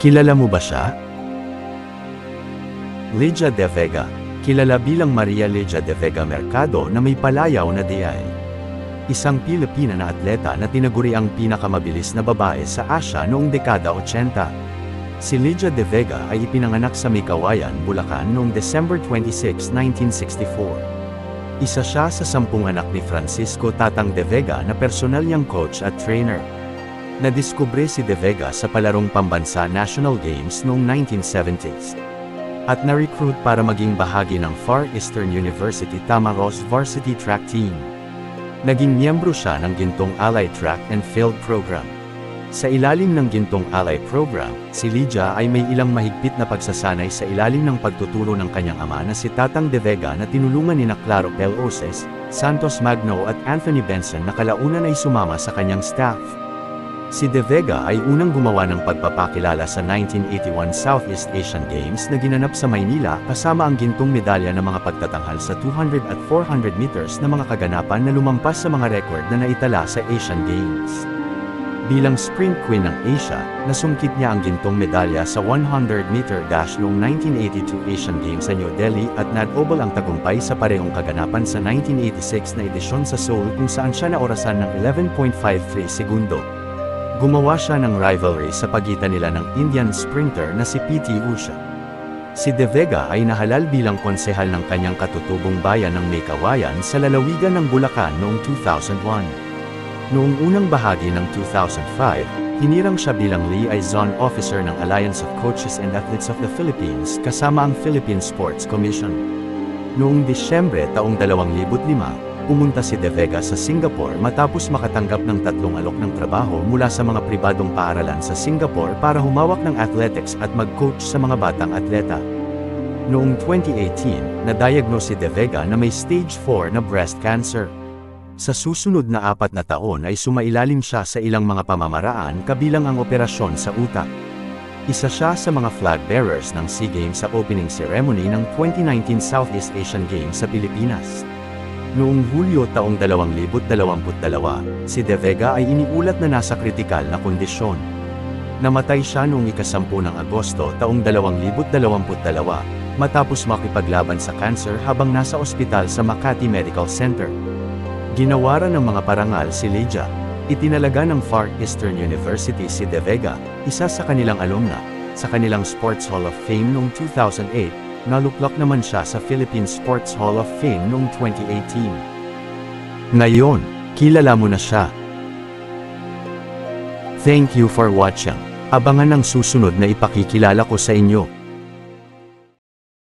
Kilala mo ba siya? Legia de Vega, kilala bilang Maria Legia de Vega Mercado na may palayaw na diay. Isang Pilipina na atleta na tinaguri ang pinakamabilis na babae sa Asia noong dekada 80. Si Legia de Vega ay ipinanganak sa Meycauayan, Bulacan noong December 26, 1964. Isa siya sa 10 anak ni Francisco Tatang de Vega na personal niyang coach at trainer. Nadiskubre si de Vega sa palarong pambansa National Games noong 1970s. At na-recruit para maging bahagi ng Far Eastern University Tamaros Varsity Track Team. Naging miyembro siya ng Gintong Allied Track and Field Program. Sa ilalim ng Gintong Allied Program, si Legia ay may ilang mahigpit na pagsasanay sa ilalim ng pagtuturo ng kanyang ama na si Tatang de Vega na tinulungan nina Claro Pel Oses, Santos Magno at Anthony Benson na kalaunan ay sumama sa kanyang staff. Si de Vega ay unang gumawa ng pagpapakilala sa 1981 Southeast Asian Games na ginanap sa Maynila kasama ang gintong medalya ng mga pagtatanghal sa 200 at 400 meters na mga kaganapan na lumampas sa mga record na naitala sa Asian Games. Bilang sprint queen ng Asia, nasungkit niya ang gintong medalya sa 100-meter dash noong 1982 Asian Games sa New Delhi at nadobol ang tagumpay sa parehong kaganapan sa 1986 na edisyon sa Seoul kung saan siya naorasan ng 11.53 segundo. Gumawa siya ng rivalry sa pagitan nila ng Indian sprinter na si P.T. Usha. Si de Vega ay nahalal bilang konsehal ng kanyang katutubong bayan ng Meycauayan sa lalawigan ng Bulacan noong 2001. Noong unang bahagi ng 2005, hinirang siya bilang liaison officer ng Alliance of Coaches and Athletes of the Philippines kasama ang Philippine Sports Commission. Noong Disyembre taong 2005, pumunta si de Vega sa Singapore matapos makatanggap ng 3 alok ng trabaho mula sa mga pribadong paaralan sa Singapore para humawak ng athletics at mag-coach sa mga batang atleta. Noong 2018, na-diagnose si de Vega na may stage 4 na breast cancer. Sa susunod na 4 na taon ay sumailalim siya sa ilang mga pamamaraan kabilang ang operasyon sa utak. Isa siya sa mga flag bearers ng SEA Games sa opening ceremony ng 2019 Southeast Asian Games sa Pilipinas. Noong Hulyo taong 2022, si de Vega ay iniulat na nasa kritikal na kondisyon. Namatay siya noong ika-10 ng Agosto taong 2022, matapos makipaglaban sa cancer habang nasa ospital sa Makati Medical Center. Ginawaran ng mga parangal si Legia. Itinalaga ng Far Eastern University si de Vega, isa sa kanilang alumna, sa kanilang Sports Hall of Fame noong 2008, naluklak naman siya sa Philippine Sports Hall of Fame noong 2018. Ngayon, kilala mo na siya. Thank you for watching. Abangan ang susunod na ipakikilala ko sa inyo.